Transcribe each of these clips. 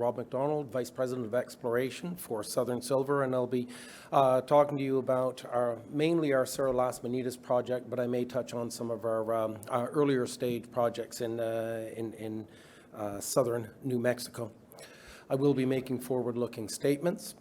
Rob Macdonald, Vice President of Exploration for Southern Silver, and I'll be talking to you about mainly our Cerro Las Minitas project, but I may touch on some of our earlier stage projects in southern New Mexico. I will be making forward-looking statements.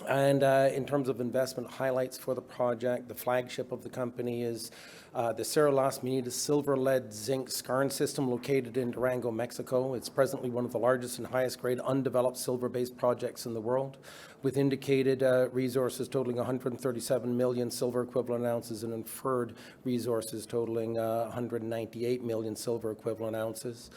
And in terms of investment highlights for the project, the flagship of the company is the Cerro Las Minitas silver, lead, zinc skarn system located in Durango, Mexico. It's presently one of the largest and highest grade undeveloped silver-based projects in the world, with indicated resources totaling 137 million silver equivalent ounces and inferred resources totaling 198 million silver equivalent ounces.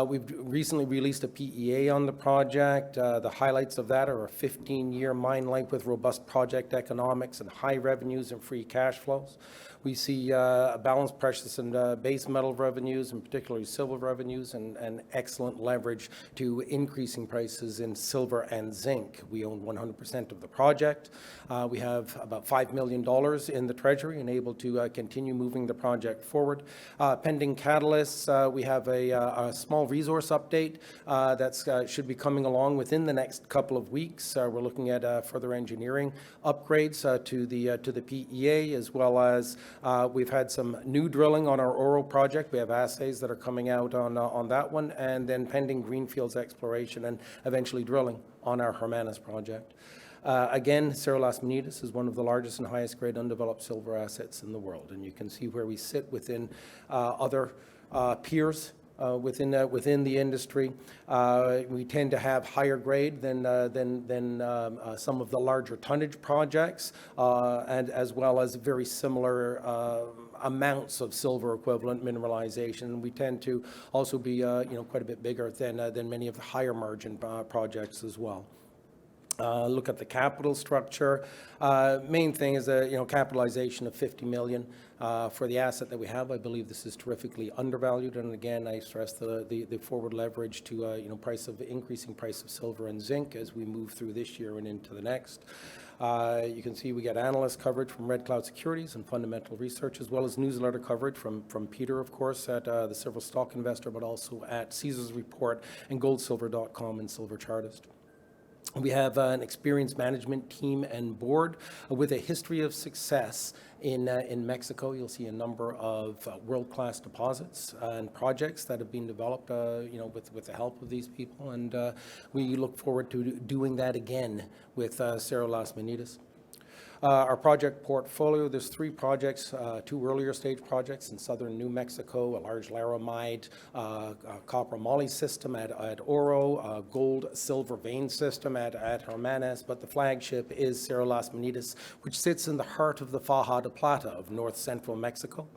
We've recently released a PEA on the project. The highlights of that are a 15-year mine life with robust project economics and high revenues and free cash flows. We see balanced precious and base metal revenues, and particularly silver revenues, and excellent leverage to increasing prices in silver and zinc. We own 100% of the project. We have about $5 million in the treasury and able to continue moving the project forward. Pending catalysts, we have a small resource update that should be coming along within the next couple of weeks. We're looking at further engineering upgrades to the PEA, as well as we've had some new drilling on our Oro project. We have assays that are coming out on that one, and then pending greenfields exploration and eventually drilling on our Hermanas project. Again, Cerro Las Minitas is one of the largest and highest grade undeveloped silver assets in the world, and you can see where we sit within other peers within the industry. We tend to have higher grade than some of the larger tonnage projects, and as well as very similar amounts of silver equivalent mineralization. We tend to also be quite a bit bigger than many of the higher margin projects as well. Look at the capital structure. Main thing is capitalization of $50 million for the asset that we have. I believe this is terrifically undervalued, and again, I stress the forward leverage to increasing price of silver and zinc as we move through this year and into the next. You can see we get analyst coverage from Red Cloud Securities and Fundamental Research, as well as newsletter coverage from Peter, of course, at the Silver Stock Investor, but also at Caesars Report and goldsilver.com and Silver Chartist. We have an experienced management team and board with a history of success in Mexico. You'll see a number of world-class deposits and projects that have been developed, with the help of these people, and we look forward to doing that again with Cerro Las Minitas. Our project portfolio, there's 3 projects, 2 earlier stage projects in southern New Mexico, a large laramide copper moly system at Oro, a gold-silver vein system at Hermanas, but the flagship is Cerro Las Minitas, which sits in the heart of the Faja de Plata of north-central Mexico.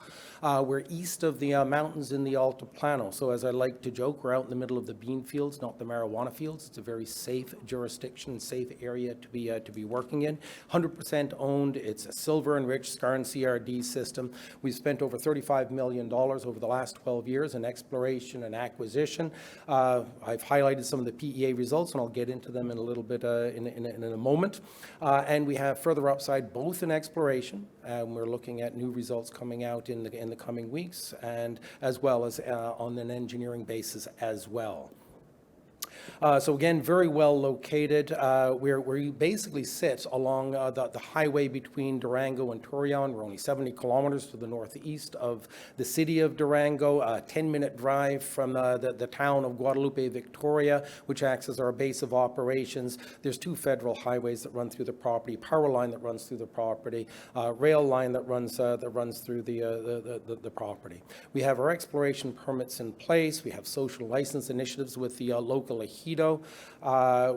We're east of the mountains in the Altiplano, so as I like to joke, we're out in the middle of the bean fields, not the marijuana fields. It's a very safe jurisdiction, safe area to be working in. 100% owned. It's a silver-enriched skarn CRD system. We've spent over $35 million over the last 12 years in exploration and acquisition. I've highlighted some of the PEA results, and I'll get into them in a little bit in a moment. And we have further upside both in exploration, and we're looking at new results coming out in the coming weeks, and as well as on an engineering basis as well. So again, very well located. We basically sit along the highway between Durango and Torreon. We're only 70 kilometers to the northeast of the city of Durango, a 10-minute drive from the town of Guadalupe, Victoria, which acts as our base of operations. There's 2 federal highways that run through the property, power line that runs through the property, rail line that runs through the property. We have our exploration permits in place. We have social license initiatives with the local ejido.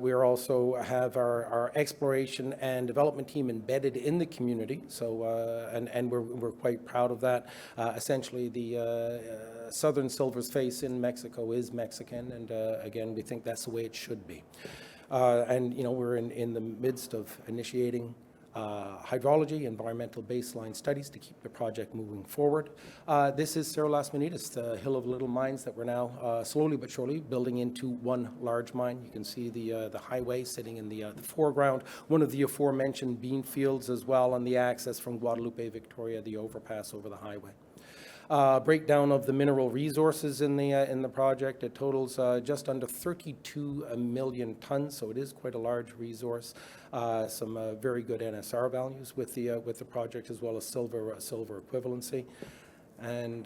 We also have our exploration and development team embedded in the community, so and we're quite proud of that. Essentially, the Southern Silver's face in Mexico is Mexican, and again, we think that's the way it should be. And we're in the midst of initiating hydrology, environmental baseline studies to keep the project moving forward. This is Cerro Las Minitas, the hill of little mines that we're now slowly but surely building into one large mine. You can see the highway sitting in the foreground, one of the aforementioned bean fields as well, on the access from Guadalupe, Victoria, the overpass over the highway. Breakdown of the mineral resources in the project, it totals just under 32 million tons, so it is quite a large resource. Some very good NSR values with the project, as well as silver equivalency. And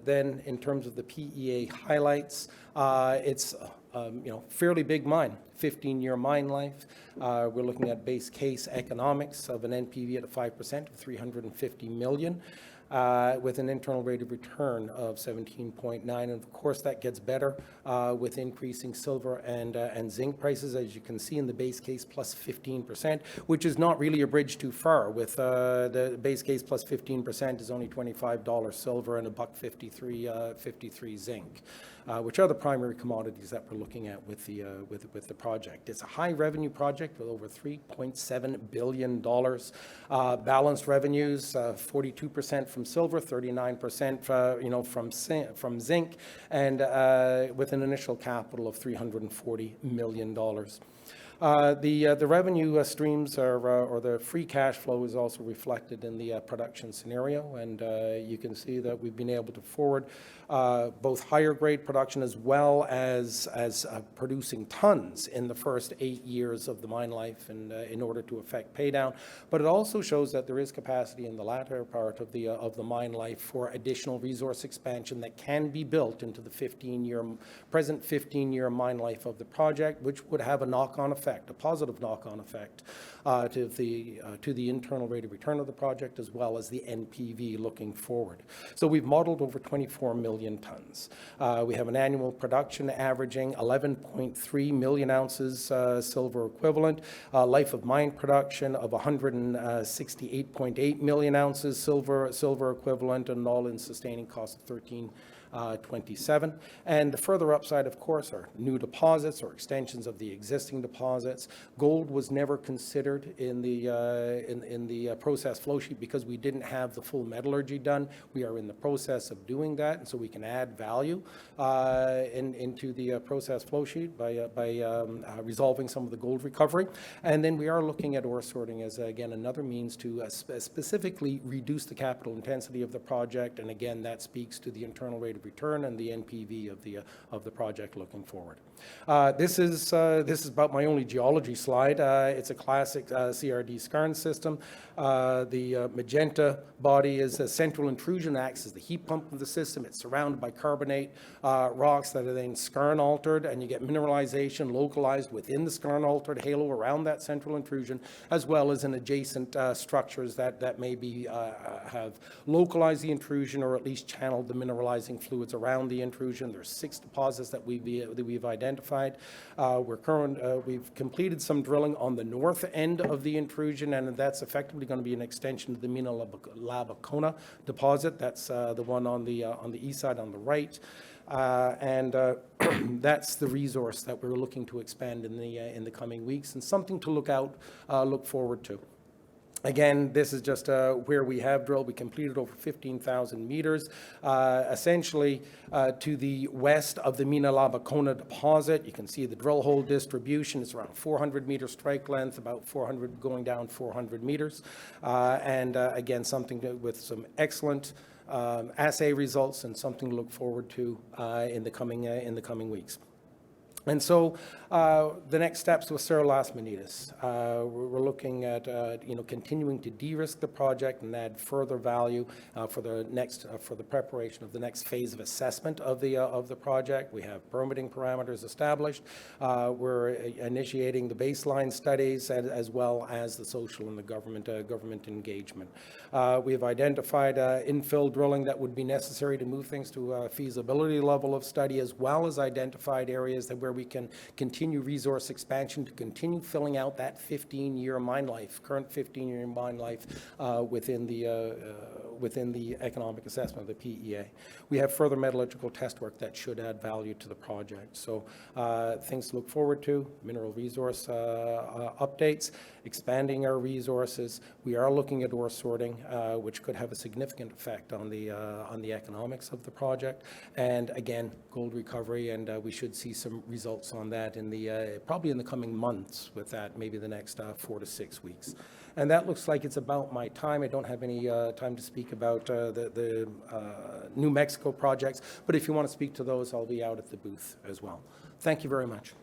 then in terms of the PEA highlights, it's fairly big mine, 15-year mine life. We're looking at base case economics of an NPV at 5% of $350 million. With an internal rate of return of 17.9, and of course that gets better with increasing silver and zinc prices, as you can see in the base case, plus 15%, which is not really a bridge too far. With the base case plus 15% is only $25 silver and $1.53 zinc, which are the primary commodities that we're looking at with the project. It's a high revenue project with over $3.7 billion. Balanced revenues, 42% from silver, 39% from zinc, and with an initial capital of $340 million. The revenue streams or the free cash flow is also reflected in the production scenario, and you can see that we've been able to forward both higher grade production as well as producing tons in the first 8 years of the mine life, and in order to effect pay down. But it also shows that there is capacity in the latter part of the mine life for additional resource expansion that can be built into the present 15-year mine life of the project, which would have a knock-on effect, a positive knock-on effect to the internal rate of return of the project, as well as the NPV looking forward. So we've modeled over 24 million tons. We have an annual production averaging 11.3 million ounces silver equivalent, life of mine production of 168.8 million ounces silver equivalent, and all-in sustaining cost of $13.27. And the further upside, of course, are new deposits or extensions of the existing deposits. Gold was never considered in the process flow sheet because we didn't have the full metallurgy done. We are in the process of doing that, and so we can add value into the process flow sheet by resolving some of the gold recovery. And then we are looking at ore sorting as, again, another means to specifically reduce the capital intensity of the project, and again, that speaks to the internal rate of return and the NPV of the project looking forward. This is about my only geology slide. It's a classic CRD skarn system. The magenta body is a central intrusion, acts as the heat pump of the system. It's surrounded by carbonate rocks that are then skarn altered, and you get mineralization localized within the skarn altered halo around that central intrusion, as well as in adjacent structures that maybe have localized the intrusion or at least channeled the mineralizing fluids around the intrusion. There's 6 deposits that we've identified. We've completed some drilling on the north end of the intrusion, and that's effectively going to be an extension of the Mina Labacona deposit. That's the one on the east side on the right. And that's the resource that we're looking to expand in the coming weeks, and something to look forward to. Again, this is just where we have drilled. We completed over 15,000 meters, essentially to the west of the Mina Labacona deposit. You can see the drill hole distribution. It's around 400 meter strike length, about 400 going down 400 meters. And again, something with some excellent assay results, and something to look forward to in the coming weeks. And so the next steps with Cerro Las Minitas, we're looking at continuing to de-risk the project and add further value for the preparation of the next phase of assessment of the project. We have permitting parameters established. We're initiating the baseline studies as well as the social and the government engagement. We have identified infill drilling that would be necessary to move things to a feasibility level of study, as well as identified areas where we can continue resource expansion to continue filling out that 15-year mine life, current 15-year mine life within the economic assessment of the PEA. We have further metallurgical test work that should add value to the project. So things to look forward to: mineral resource updates, expanding our resources. We are looking at ore sorting, which could have a significant effect on the economics of the project. And again, gold recovery, and we should see some results results on that in the, probably in the coming months with that, maybe the next 4 to 6 weeks. And that looks like it's about my time. I don't have any time to speak about the New Mexico projects, but if you want to speak to those, I'll be out at the booth as well. Thank you very much.